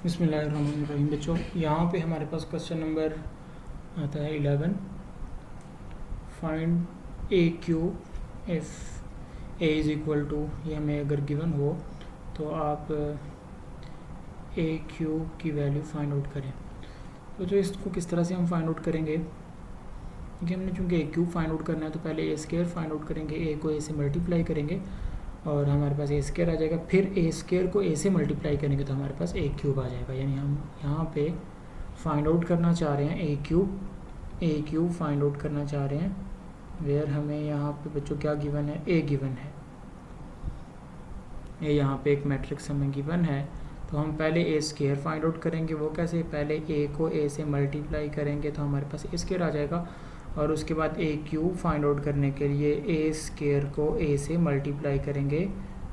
बिस्मिल्लाहिर्रहमानिर्रहीम। बच्चों, यहाँ पे हमारे पास क्वेश्चन नंबर आता है 11। Find a q if a is equal to, ये हमें अगर गिवन हो तो आप ए क्यू की वैल्यू फाइंड आउट करें। तो जो इसको किस तरह से हम फाइंड आउट करेंगे, क्योंकि हमने चूँकि ए क्यू फाइंड आउट करना है तो पहले ए स्क्वायर फाइंड आउट करेंगे, ए को ए से मल्टीप्लाई करेंगे और हमारे पास ए स्क्वायर आ जाएगा। फिर ए स्क्वायर को ए से मल्टीप्लाई करेंगे तो हमारे पास ए क्यूब आ जाएगा। यानी हम यहाँ पे फाइंड आउट करना चाह रहे हैं ए क्यूब फाइंड आउट करना चाह रहे हैं, वेयर हमें यहाँ पे बच्चों क्या गिवन है, ए गिवन है। ए यहाँ पे एक मैट्रिक्स हमें गिवन है, तो हम पहले ए स्क्वायर फाइंड आउट करेंगे। वो कैसे, पहले ए को ए से मल्टीप्लाई करेंगे तो हमारे पास ए स्क्वायर आ जाएगा और उसके बाद ए क्यूब फाइंड आउट करने के लिए ए स्क्वायर को ए से मल्टीप्लाई करेंगे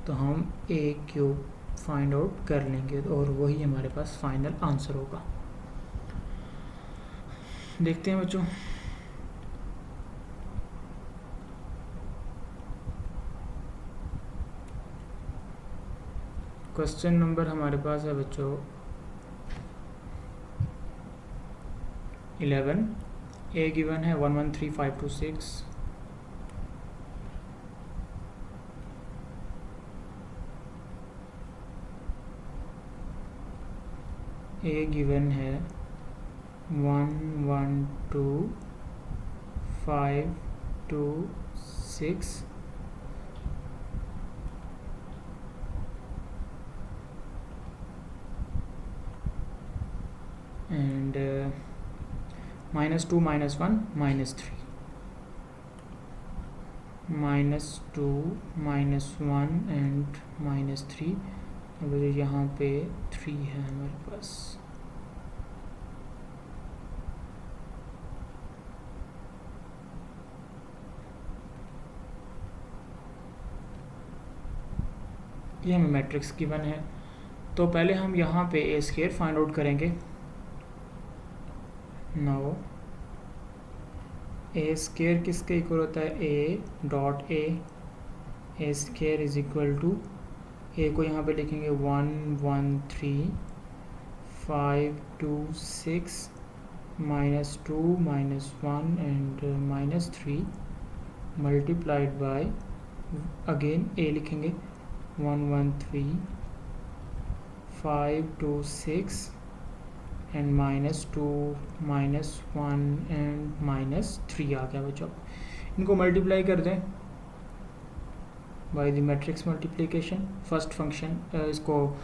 तो हम ए क्यूब फाइंड आउट कर लेंगे और वही हमारे पास फाइनल आंसर होगा। देखते हैं बच्चों, क्वेश्चन नंबर हमारे पास है बच्चों 11। ए गिवन है 113526, ए गिवन है 112526 and -2 -1 -3, -2 -1 and -3। अब यहाँ पे 3 है हमारे पास। ये हमें मैट्रिक्स गिवन है, तो पहले हम यहाँ पे ए स्क्वायर फाइंड आउट करेंगे। नाउ ए स्क्वायर किसके इक्वल होता है, A dot A square is equal to, A को यहाँ पे लिखेंगे 113,526 -2 -1 and -3 multiplied by, again A लिखेंगे 113,526 एंड -2 -1 एंड -3 आ गया बच्चों। इनको मल्टीप्लाई कर दें by the matrix multiplication. First function इसको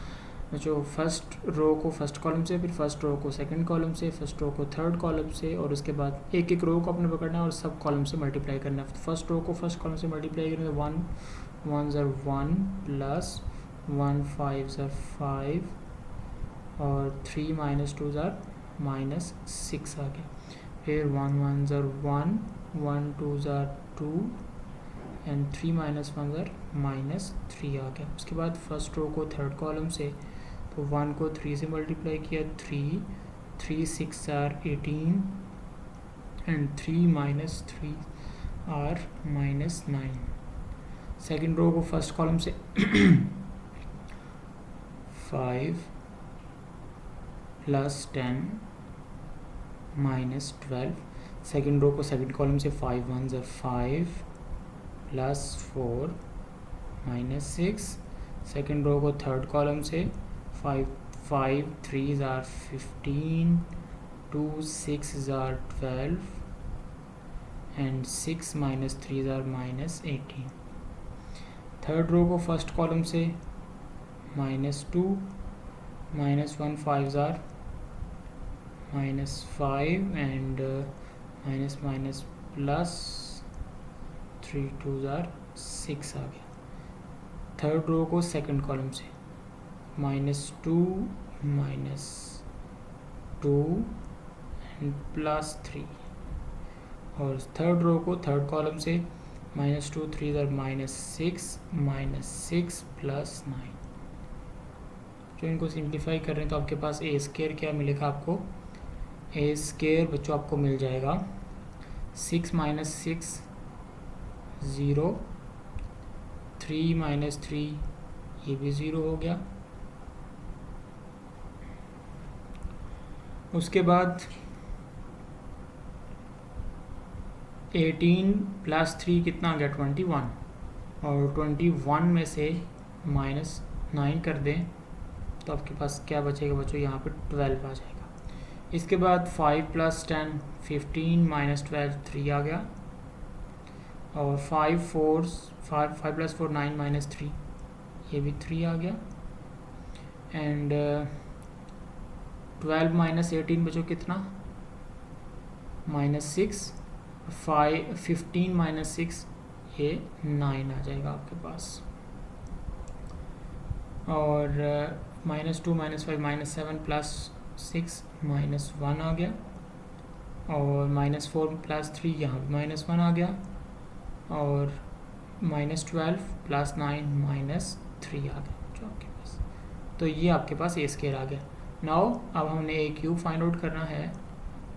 जो फर्स्ट रो को फर्स्ट कॉलम से, फिर फर्स्ट रो को सेकंड कॉलम से, फर्स्ट रो को थर्ड कॉलम से और उसके बाद एक एक रो को अपने पकड़ना है और सब कॉलम से मल्टीप्लाई करना है। फर्स्ट रो को फर्स्ट कॉलम से मल्टीप्लाई करेंगे 1 1s are 1 plus 1 5s are 5 और 3 -2s are -6 आ गया। फिर 1 1s are 1 1 2s are 2 and 3 -1s are -3 आ गया। उसके बाद फर्स्ट रो को थर्ड कॉलम से, तो 1 को 3 से मल्टीप्लाई किया 3 3 6 are 18 and 3 -3 are -9। Second row को फर्स्ट कॉलम से 5 प्लस 10 -12। सेकेंड रो को सेकेंड कॉलम से 5 1s are 5 plus 4 -6। Second row को थर्ड कॉलम से 5 3s are 15 2 6s are 12 and 6 -3s are -18। Third row को फर्स्ट कॉलम से -2 -1 5s are -5 and plus 3 2s are 6 आ गया। Third row को second column से -2 -2 एंड प्लस 3 और थर्ड रो को थर्ड कॉलम से -2 3s are -6 प्लस 9। जो इनको सिंप्लीफाई कर रहे हैं तो आपके पास ए स्क्वायर क्या मिलेगा, आपको ए स्क्वायर बच्चों आपको मिल जाएगा 6 -6 0 3 -3 ये भी 0 हो गया उसके बाद 18 + 3 कितना आ गया 21, और 21 में से -9 कर दें तो आपके पास क्या बचेगा बच्चों, यहाँ पे 12 आ जाएगा। इसके बाद 5 + 10 15 - 12 3 आ गया, और 5 + 4 9 - 3 ये भी 3 आ गया, एंड 12 - 18 बच्चों कितना -6, 15 - 6 ये 9 आ जाएगा आपके पास, और -2 - 5 -7 + 6 -1 आ गया, और -4 + 3 यहाँ भी -1 आ गया, और -12 + 9 - 3 आ गया जो आपके पास। तो ये आपके पास a स्क्वायर आ गया। नाउ अब हमने a क्यूब फाइंड आउट करना है,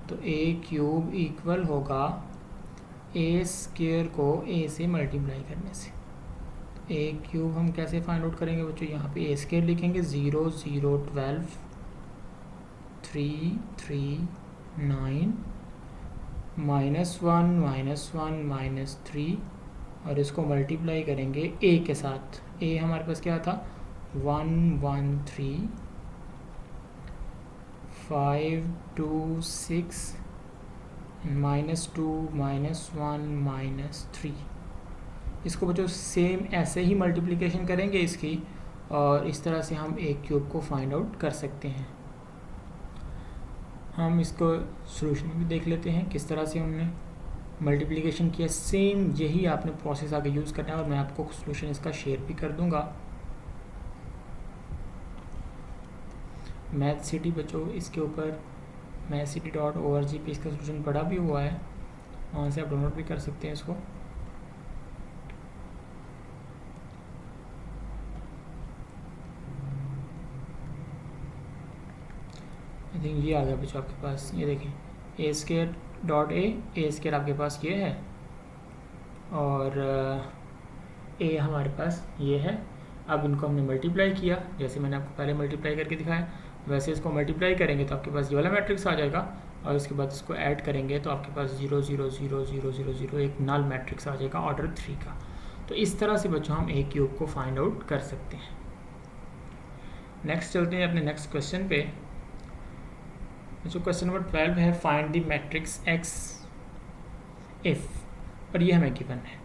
तो a क्यूब इक्वल होगा a स्क्वायर को a से मल्टीप्लाई करने से। a क्यूब हम कैसे फाइंड आउट करेंगे बच्चों, यहाँ पे a स्क्वायर लिखेंगे 0 0 12 3 3 9 -1 -3, और इसको मल्टीप्लाई करेंगे a के साथ। a हमारे पास क्या था 1 1 3 5 2 6 -2 -1 -3। इसको बच्चों सेम ऐसे ही मल्टीप्लिकेशन करेंगे इसकी, और इस तरह से हम a क्यूब को फाइंड आउट कर सकते हैं। हम इसको सॉल्यूशन भी देख लेते हैं किस तरह से हमने मल्टीप्लिकेशन किया। सेम यही आपने प्रोसेस आगे यूज़ करना है, और मैं आपको सॉल्यूशन इसका शेयर भी कर दूंगा। मैथ सिटी बच्चों इसके ऊपर mathcity.org पे इसका सॉल्यूशन पड़ा भी हुआ है, वहाँ से आप डाउनलोड भी कर सकते हैं इसको। आई थिंक ये आ गया बच्चों आपके पास, ये देखें a² आपके पास ये है, और a हमारे पास ये है। अब इनको हमने मल्टीप्लाई किया, जैसे मैंने आपको पहले मल्टीप्लाई करके दिखाया, वैसे इसको मल्टीप्लाई करेंगे तो आपके पास ये वाला मैट्रिक्स आ जाएगा, और इसके बाद इसको ऐड करेंगे तो आपके पास 0 0 0 0 0 0 एक नल मैट्रिक्स आ जाएगा ऑर्डर 3 का। तो इस तरह से बच्चों हम a क्यूब को फाइंड आउट कर सकते हैं। नेक्स्ट चलते हैं अपने नेक्स्ट क्वेश्चन पे। जो क्वेश्चन नंबर 12 है, find the matrix x if, और ये हमें गिवन है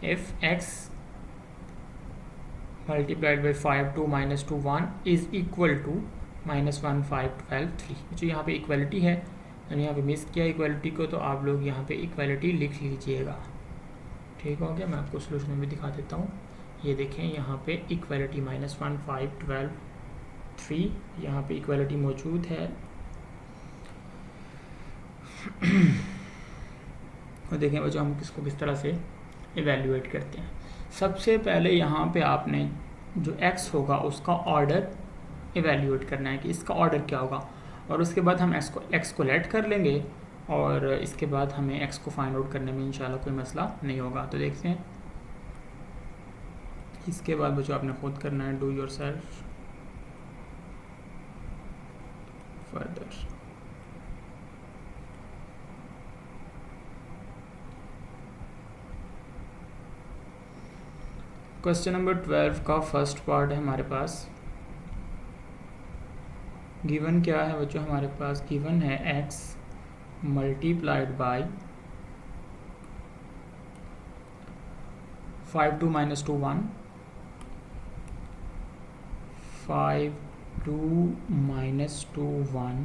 if x multiplied by 5 2 -2 1 is equal to -1 5 12 3। जो यहाँ पे इक्वलिटी है, मैंने यहाँ पे मिस किया इक्वलिटी को, तो आप लोग यहाँ पे इक्वलिटी लिख लीजिएगा। ठीक हो गया, मैं आपको सॉल्यूशन में भी दिखा देता हूँ। ये देखें यहाँ पे इक्वलिटी -1 5 12 3, यहाँ पे इक्वलिटी मौजूद है। और देखें बच्चों हम किसको किस तरह से इवेल्युएट करते हैं। सबसे पहले यहाँ पे आपने जो x होगा उसका ऑर्डर इवेल्युएट करना है कि इसका ऑर्डर क्या होगा, और उसके बाद हम x को लेट कर लेंगे, और इसके बाद हमें x को फाइंड आउट करने में इंशाल्लाह कोई मसला नहीं होगा। तो देखते हैं, इसके बाद बच्चों आपने खुद करना है, do your self further. Question number 12 का फर्स्ट पार्ट है हमारे पास। गिवन क्या है बच्चों, हमारे पास गिवन है x मल्टीप्लाइड बाई 5 2 -2 1 5 2 -2 1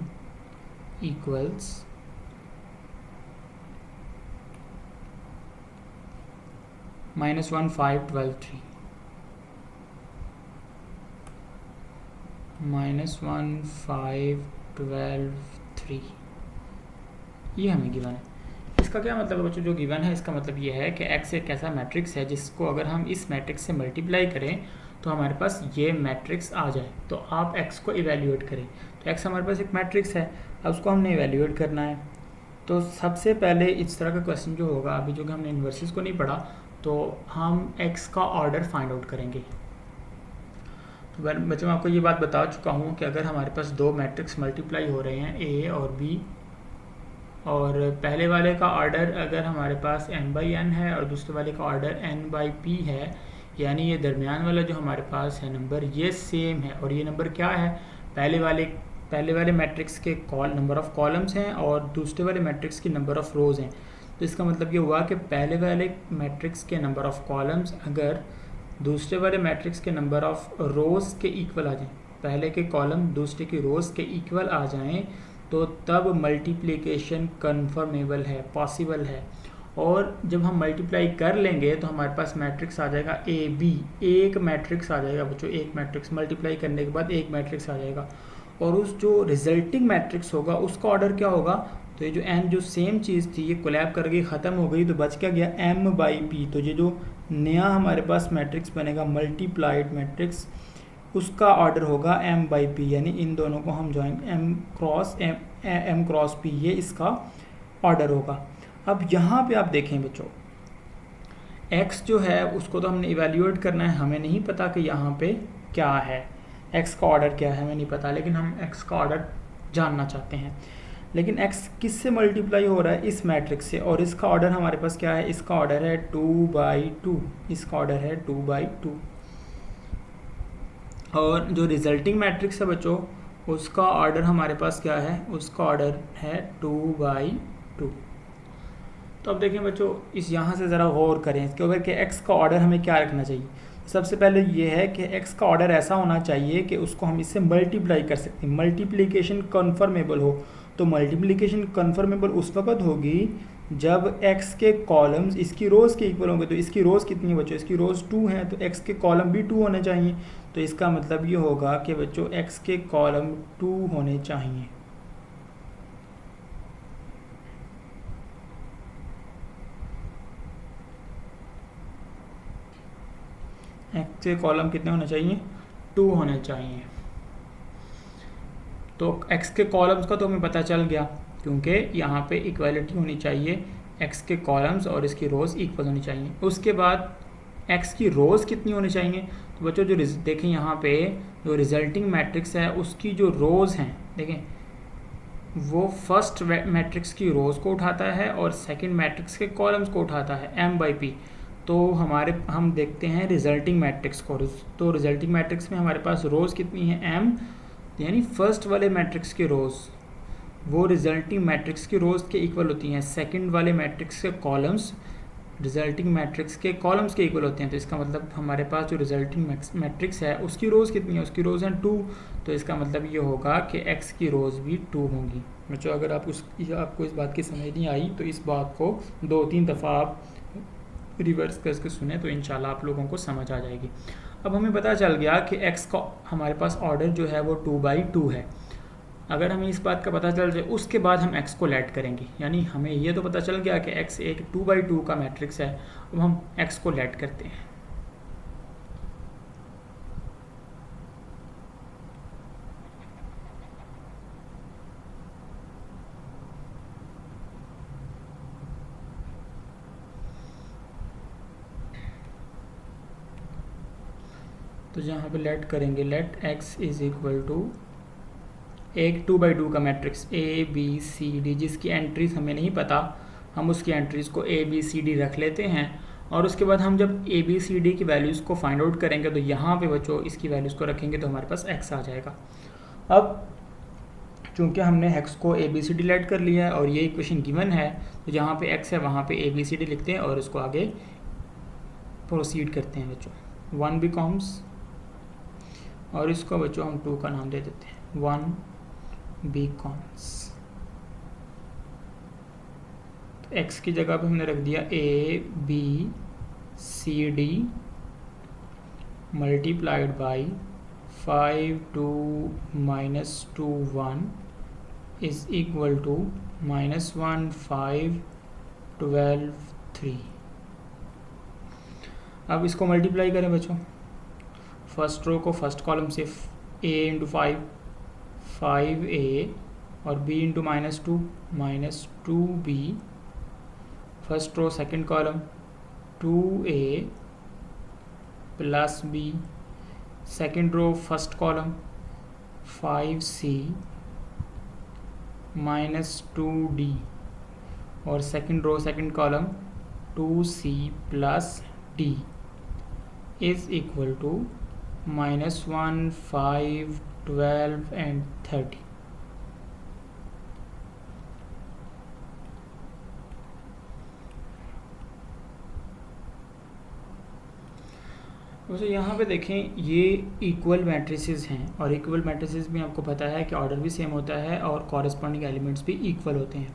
इक्वल्स -1 5 12 3 -1 5 12 3। ये हमें गिवन है। इसका क्या मतलब है बच्चों, जो गिवन है इसका मतलब ये है कि x एक ऐसा मैट्रिक्स है जिसको अगर हम इस मैट्रिक्स से मल्टीप्लाई करें तो हमारे पास ये मैट्रिक्स आ जाए। तो आप x को इवेल्युएट करें, तो x हमारे पास एक मैट्रिक्स है, अब उसको हमने इवेल्युएट करना है। तो सबसे पहले इस तरह का क्वेश्चन जो होगा, अभी जो कि हमने इन्वर्सेस को नहीं पढ़ा, तो हम x का ऑर्डर फाइंड आउट करेंगे। बच्चों मैं आपको ये बात बता चुका हूँ कि अगर हमारे पास दो मैट्रिक्स मल्टीप्लाई हो रहे हैं ए और बी, और पहले वाले का ऑर्डर अगर हमारे पास n/n है और दूसरे वाले का ऑर्डर n/p है, यानी ये दरमियान वाला जो हमारे पास है नंबर ये सेम है, और ये नंबर क्या है, पहले वाले मैट्रिक्स के नंबर ऑफ़ कॉलम्स हैं और दूसरे वाले मैट्रिक्स की नंबर ऑफ़ रोज़ हैं। तो इसका मतलब ये हुआ कि पहले वाले मैट्रिक्स के नंबर ऑफ़ कॉलम्स अगर दूसरे वाले मैट्रिक्स के नंबर ऑफ़ रोज़ के इक्वल आ जाएं, पहले के कॉलम दूसरे की रोज़ के इक्वल आ जाएं, तो तब मल्टीप्लिकेशन कन्फर्मेबल है, पॉसिबल है। और जब हम मल्टीप्लाई कर लेंगे तो हमारे पास मैट्रिक्स आ जाएगा ए बी, एक मैट्रिक्स आ जाएगा बच्चों, एक मैट्रिक्स मल्टीप्लाई करने के बाद एक मैट्रिक्स आ जाएगा, और उस जो रिजल्टिंग मैट्रिक्स होगा उसका ऑर्डर क्या होगा, तो ये जो एन जो सेम चीज़ थी ये कोलैब करके ख़त्म हो गई, तो बच क्या गया m/p। तो ये जो नया हमारे पास मैट्रिक्स बनेगा मल्टीप्लाइड मैट्रिक्स, उसका ऑर्डर होगा m/p, यानी इन दोनों को हम ज्वाइन m क्रॉस p, ये इसका ऑर्डर होगा। अब यहाँ पे आप देखें बच्चों, x जो है उसको तो हमने इवेल्यूएट करना है, हमें नहीं पता कि यहाँ पे क्या है, x का ऑर्डर क्या है हमें नहीं पता, लेकिन हम x का ऑर्डर जानना चाहते हैं। लेकिन x किससे मल्टीप्लाई हो रहा है, इस मैट्रिक्स से, और इसका ऑर्डर हमारे पास क्या है, इसका ऑर्डर है 2/2, इसका ऑर्डर है 2/2। और जो रिजल्टिंग मैट्रिक्स है बच्चों उसका ऑर्डर हमारे पास क्या है, उसका ऑर्डर है 2/2। तो अब देखें बच्चों, इस यहाँ से ज़रा गौर करें इसके ऊपर कि x का ऑर्डर हमें क्या रखना चाहिए। सबसे पहले ये है कि x का ऑर्डर ऐसा होना चाहिए कि उसको हम इससे मल्टीप्लाई कर सकते हैं, मल्टीप्लिकेशन कन्फर्मेबल हो। तो मल्टीप्लिकेशन कन्फर्मेबल उस वक्त होगी जब x के कॉलम्स इसकी रोज़ के इक्वल होंगे। तो इसकी रोज़ कितनी है बच्चों, इसकी रोज़ 2 हैं, तो x के कॉलम भी 2 होने चाहिए। तो इसका मतलब ये होगा कि बच्चों x के कॉलम 2 होने चाहिए। x के कॉलम कितने होने चाहिए, 2 होने चाहिए। तो x के कॉलम्स का तो हमें पता चल गया, क्योंकि यहाँ पे इक्वालिटी होनी चाहिए, x के कॉलम्स और इसकी रोज़ इक्वल होनी चाहिए। उसके बाद x की रोज़ कितनी होनी चाहिए, तो बच्चों जो देखें यहाँ पे जो रिजल्टिंग मैट्रिक्स है उसकी जो रोज़ हैं, देखें वो फर्स्ट मैट्रिक्स की रोज़ को उठाता है और सेकंड मैट्रिक्स के कॉलम्स को उठाता है m/p। तो हम देखते हैं रिजल्टिंग मैट्रिक्स को। तो रिजल्टिंग मैट्रिक्स में हमारे पास रोज़ कितनी है, m, यानी फर्स्ट वाले मैट्रिक्स की रोज़ वो रिजल्टिंग मैट्रिक्स की रोज़ के इक्वल होती हैं, सेकंड वाले मैट्रिक्स के कॉलम्स रिजल्टिंग मैट्रिक्स के कॉलम्स के इक्वल होते हैं। तो इसका मतलब हमारे पास जो रिजल्टिंग मैट्रिक्स है उसकी रोज़ कितनी है, उसकी रोज़ हैं 2। तो इसका मतलब ये होगा कि x की रोज़ भी 2 होंगी। बच्चों अगर आपको इस बात की समझ नहीं आई तो इस बात को 2-3 दफ़ा आप रिवर्स करके सुने तो इंशाल्लाह आप लोगों को समझ आ जाएगी। अब हमें पता चल गया कि x का हमारे पास ऑर्डर जो है वो 2/2 है। अगर हमें इस बात का पता चल जाए उसके बाद हम x को लेट करेंगे, यानी हमें ये तो पता चल गया कि x एक 2/2 का मैट्रिक्स है। अब हम x को लेट करते हैं। तो यहाँ पे लेट करेंगे, let x is equal to एक 2/2 का मैट्रिक्स ABCD, जिसकी एंट्रीज हमें नहीं पता, हम उसकी एंट्रीज़ को ABCD रख लेते हैं। और उसके बाद हम जब ABCD की वैल्यूज़ को फाइंड आउट करेंगे तो यहाँ पे बच्चों इसकी वैल्यूज़ को रखेंगे तो हमारे पास x आ जाएगा। अब चूँकि हमने x को ABCD लेट कर लिया है और ये इक्वेशन गिवन है, तो जहाँ पे x है वहाँ पे ABCD लिखते हैं और इसको आगे प्रोसीड करते हैं बच्चों। 1 becomes, और इसको बच्चों हम 2 का नाम दे देते हैं 1 becomes। तो x की जगह पे हमने रख दिया ABCD multiplied by 5 2 -2 1 is equal to -1 5 12 3। अब इसको मल्टीप्लाई करें बच्चों, फर्स्ट रो को फर्स्ट कॉलम से a इंटू 5a और b into -2 -2b, first row second column 2a plus b, second row first column 5C minus 2D, और second row second column 2C plus D is equal to -1, 5, 12 and 30। वैसे यहाँ पे देखें ये equal matrices हैं, और equal matrices में आपको पता है कि ऑर्डर भी सेम होता है और कॉरेस्पॉन्डिंग एलिमेंट्स भी इक्वल होते हैं।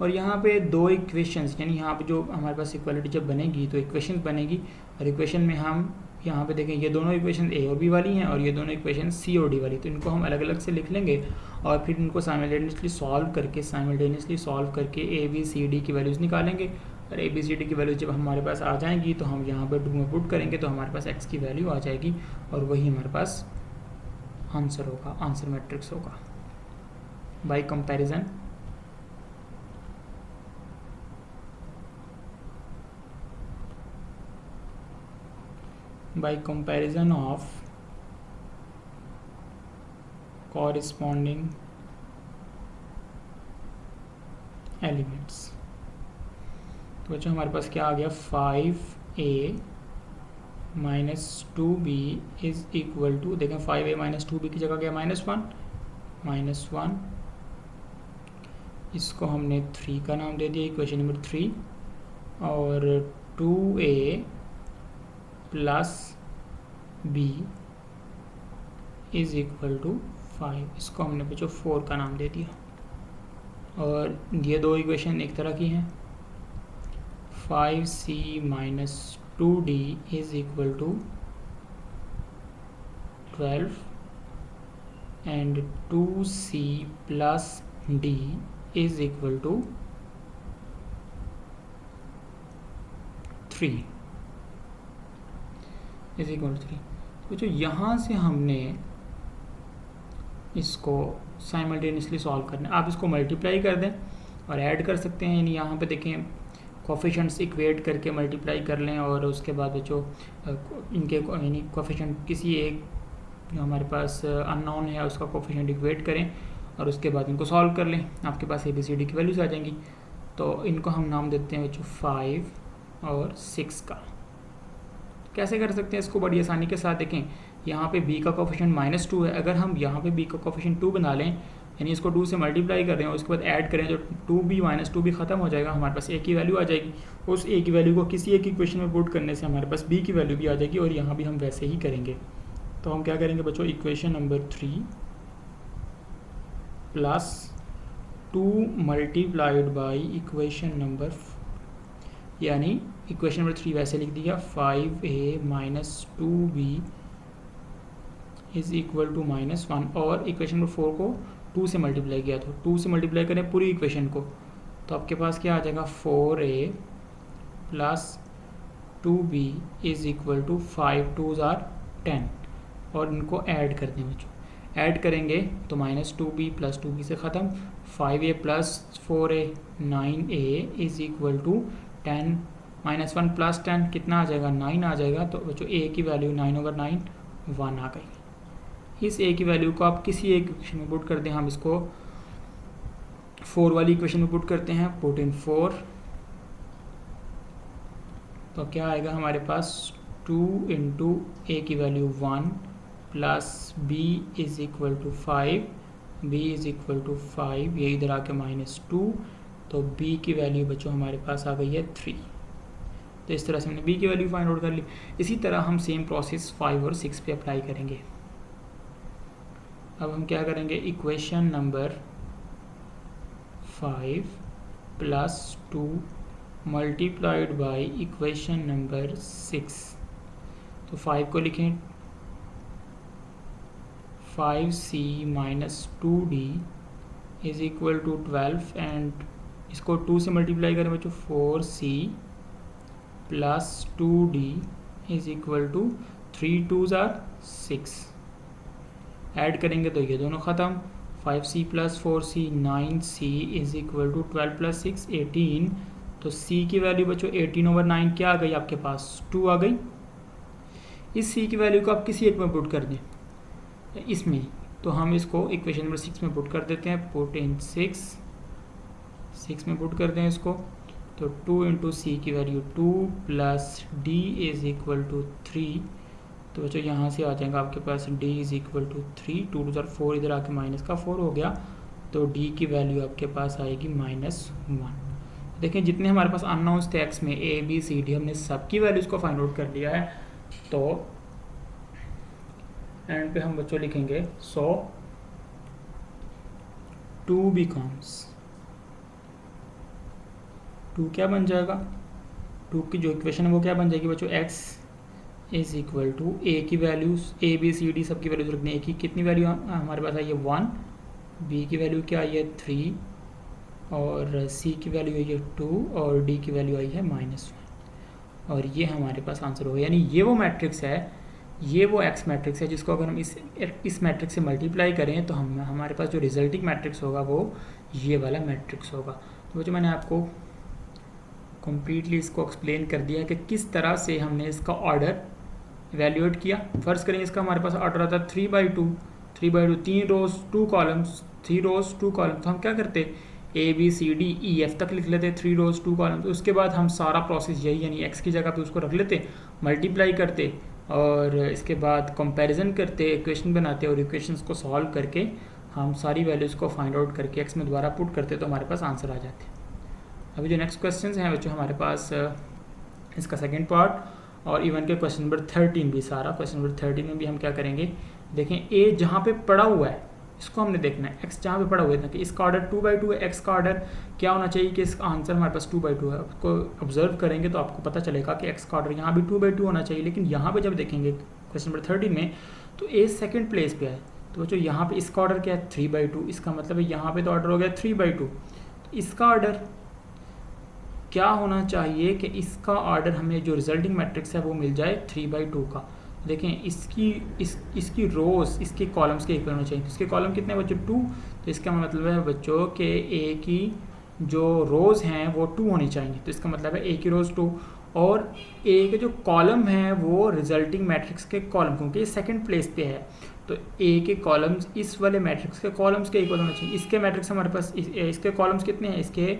और यहाँ पे दो इक्वेशंस, यानी यहाँ पे जो हमारे पास इक्वलिटी जब बनेगी तो इक्वेशन बनेगी, और इक्वेशन में हम यहाँ पे देखें ये दोनों इक्वेशन ए और बी वाली हैं और ये दोनों इक्वेशन सी और डी वाली, तो इनको हम अलग अलग से लिख लेंगे और फिर इनको साइमल्टेनियसली सॉल्व करके ए बी सी डी की वैल्यूज़ निकालेंगे। और ए बी सी डी की वैल्यूज जब हमारे पास आ जाएंगी तो हम यहाँ पर डू में पुट करेंगे तो हमारे पास एक्स की वैल्यू आ जाएगी, और वही हमारे पास आंसर होगा, आंसर मैट्रिक्स होगा। Bye comparison of corresponding elements. तो बच्चों हमारे पास क्या आ गया, 5A minus 2B is equal to, देखें 5A माइनस 2B की जगह गया -1, इसको हमने 3 का नाम दे दिया, इक्वेशन नंबर 3, और 2A plus B is equal to 5, इसको हमने बच्चों 4 का नाम दे दिया। और ये दो इक्वेशन एक तरह की हैं, 5C minus 2D is equal to 12 and 2C plus D is equal to 3 is equal to 3। तो जो यहाँ से हमने इसको साइमल्टेनियसली सॉल्व करना है, आप इसको मल्टीप्लाई कर दें और ऐड कर सकते हैं, यानी यहाँ पे देखें कोफिशिएंट्स इक्वेट करके मल्टीप्लाई कर लें, और उसके बाद जो इनके यानी कोफिशिएंट किसी एक जो हमारे पास अननोन है उसका कोफिशिएंट इक्वेट करें और उसके बाद इनको सॉल्व कर लें, आपके पास ए बी सी डी की वैल्यूज आ जाएंगी। तो इनको हम नाम देते हैं बच्चों 5 और 6 का। कैसे कर सकते हैं इसको, बड़ी आसानी के साथ देखें, यहाँ पे b का कोफिशिएंट -2 है, अगर हम यहाँ पे b का कोफिशिएंट 2 बना लें, यानी इसको 2 से मल्टीप्लाई कर दें और उसके बाद ऐड करें, तो 2b माइनस 2b ख़त्म हो जाएगा, हमारे पास a की वैल्यू आ जाएगी। उस a की वैल्यू को किसी एक इक्वेशन में पुट करने से हमारे पास b की वैल्यू भी आ जाएगी, और यहाँ भी हम वैसे ही करेंगे। तो हम क्या करेंगे बच्चों, equation number 3 plus 2 multiplied by equation number, यानी इक्वेशन नंबर 3 वैसे लिख दिया, 5A minus 2B is equal to -1, और इक्वेशन नंबर 4 को 2 से मल्टीप्लाई किया, तो 2 से मल्टीप्लाई करें पूरी इक्वेशन को, तो आपके पास क्या आ जाएगा, 4A plus 2B is equal to 5 2s are 10, और इनको ऐड कर दें बच्चों, ऐड करेंगे तो -2B प्लस 2B से ख़त्म, 5A plus 4A 9A is equal to 10, -1 plus 10 कितना आ जाएगा, 9 आ जाएगा। तो बच्चों A की वैल्यू 9/9 1 आ गई। इस A की वैल्यू को आप किसी एक इक्वेशन में पुट कर दें, हम इसको 4 वाली इक्वेशन में पुट करते हैं, पुट इन 4, तो क्या आएगा हमारे पास 2 इंटू A की value 1 plus B is equal to 5, B is equal to 5, ये इधर आके -2, तो B की वैल्यू बच्चों हमारे पास आ गई है 3। तो इस तरह से हमने B की वैल्यू फाइंड आउट कर ली। इसी तरह हम सेम प्रोसेस 5 और 6 पे अप्लाई करेंगे। अब हम क्या करेंगे, equation number 5 plus 2 multiplied by equation number 6, तो 5 को लिखें 5C minus 2D is equal to 12, and इसको 2 से मल्टीप्लाई करें बच्चों, 4C plus 2D is equal to 3 2s are 6, add करेंगे तो ये दोनों ख़त्म, 5C plus 4C 9C is equal to 12 plus 6 18, तो C की वैल्यू बच्चों 18/9 क्या आ गई आपके पास, 2 आ गई। इस सी की वैल्यू को आप किसी एक में पुट कर दें, इसमें, तो हम इसको इक्वेशन नंबर 6 में पुट कर देते हैं। पुट इन 6 में पुट कर दें इसको, तो 2 इंटू सी की value 2 plus D is equal to 3। तो बच्चों यहाँ से आ जाएगा आपके पास D is equal to 3, 2 to 4 इधर आके माइनस का 4 हो गया, तो डी की वैल्यू आपके पास आएगी -1। देखें जितने हमारे पास अननोन्स थे एक्स में, ए बी सी डी, हमने सबकी वैल्यूज़ को फाइंड आउट कर लिया है। तो एंड पे हम बच्चों लिखेंगे सो 2 बिकम्स, 2 क्या बन जाएगा, 2 की जो इक्वेशन है वो क्या बन जाएगी बच्चों, x is equal to A की values, A B C D सबकी वैल्यूज रखनी है। ए की कितनी वैल्यू हमारे पास आई है 1, बी की वैल्यू क्या आई है 3, और सी की वैल्यू आई है 2, और डी की वैल्यू आई है -1। और ये हमारे पास आंसर होगा। यानी ये वो मैट्रिक्स है, ये वो एक्स मैट्रिक्स है जिसको अगर हम इस मैट्रिक्स से मल्टीप्लाई करें तो हमारे पास जो रिजल्टिंग मैट्रिक्स होगा वो ये वाला मैट्रिक्स होगा। तो जो मैंने आपको कम्प्लीटली इसको एक्सप्लेन कर दिया कि किस तरह से हमने इसका ऑर्डर इवेल्यूएट किया। फर्स्ट करेंगे इसका हमारे पास ऑर्डर आता है 3/2, 3 रोज 2 कॉलम्स, 3 रोज 2 कॉलम्स। तो हम क्या करते, A B C D E F तक लिख लेते, 3 रोज 2 कॉलम्स। उसके बाद हम सारा प्रोसेस यही, यानी एक्स की जगह पे उसको रख लेते, मल्टीप्लाई करते, और इसके बाद कंपैरिजन करते, इक्वेशन बनाते, और इक्वेशंस को सॉल्व करके हम सारी वैल्यूज़ को फाइंड आउट करके एक्स में दोबारा पुट करते, तो हमारे पास आंसर आ जाते। अभी जो नेक्स्ट क्वेश्चन हैं बच्चों हमारे पास इसका सेकेंड पार्ट, और इवन के क्वेश्चन नंबर 13 भी, सारा क्वेश्चन नंबर 13 में भी हम क्या करेंगे, देखें ए जहाँ पे पड़ा हुआ है इसको हमने देखना है, एक्स जहाँ पे पड़ा हुआ है कि इसका ऑर्डर 2/2 है, एक्स का ऑर्डर क्या होना चाहिए कि इसका आंसर हमारे पास 2/2 है। उसको ऑब्जर्व करेंगे तो आपको पता चलेगा कि एक्स का ऑर्डर यहाँ भी 2/2 होना चाहिए, लेकिन यहाँ पे जब देखेंगे क्वेश्चन नंबर 13 में तो ए सेकेंड प्लेस पे है। तो बच्चों यहाँ पे इसका ऑर्डर क्या है 3/2, इसका मतलब है यहाँ पे तो ऑर्डर हो गया 3/2। तो इसका ऑर्डर क्या होना चाहिए कि इसका ऑर्डर हमें जो रिजल्टिंग मैट्रिक्स है वो मिल जाए 3/2 का। देखें इसकी रोज इसके कॉलम्स के इक्वल होने चाहिए। इसके कॉलम कितने बच्चों 2, तो इसका मतलब है बच्चों कि ए की जो रोज़ हैं वो 2 होनी चाहिए। तो इसका मतलब है ए की रोज़ 2, और ए के जो कॉलम हैं वो रिजल्टिंग मैट्रिक्स के कॉलम, क्योंकि ये सेकंड प्लेस पे है तो ए के कॉलम्स इस वाले मैट्रिक्स के कॉलम्स के इक्वल होने चाहिए। इसके मैट्रिक्स हमारे पास इसके कॉलम्स कितने हैं, इसके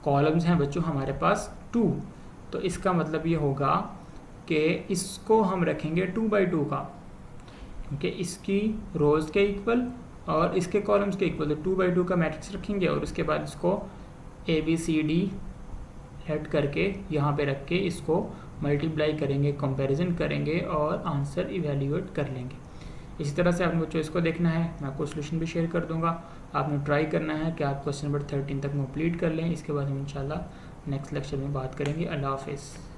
कॉलम्स हैं बच्चों हमारे पास 2। तो इसका मतलब ये होगा कि इसको हम रखेंगे 2/2 का, क्योंकि इसकी रोज़ के इक्वल और इसके कॉलम्स के इक्वल, तो 2/2 का मैट्रिक्स रखेंगे, और उसके बाद इसको A B C D add करके यहाँ पे रख के इसको मल्टीप्लाई करेंगे, कंपैरिजन करेंगे और आंसर इवेल्यूएट कर लेंगे। इसी तरह से आपने बच्चों इसको देखना है, मैं आपको सोल्यूशन भी शेयर कर दूंगा। आपने ट्राई करना है कि आप क्वेश्चन नंबर 13 तक कंप्लीट कर लें। इसके बाद हम इंशाल्लाह नेक्स्ट लेक्चर में बात करेंगे। अल्लाह हाफिज़।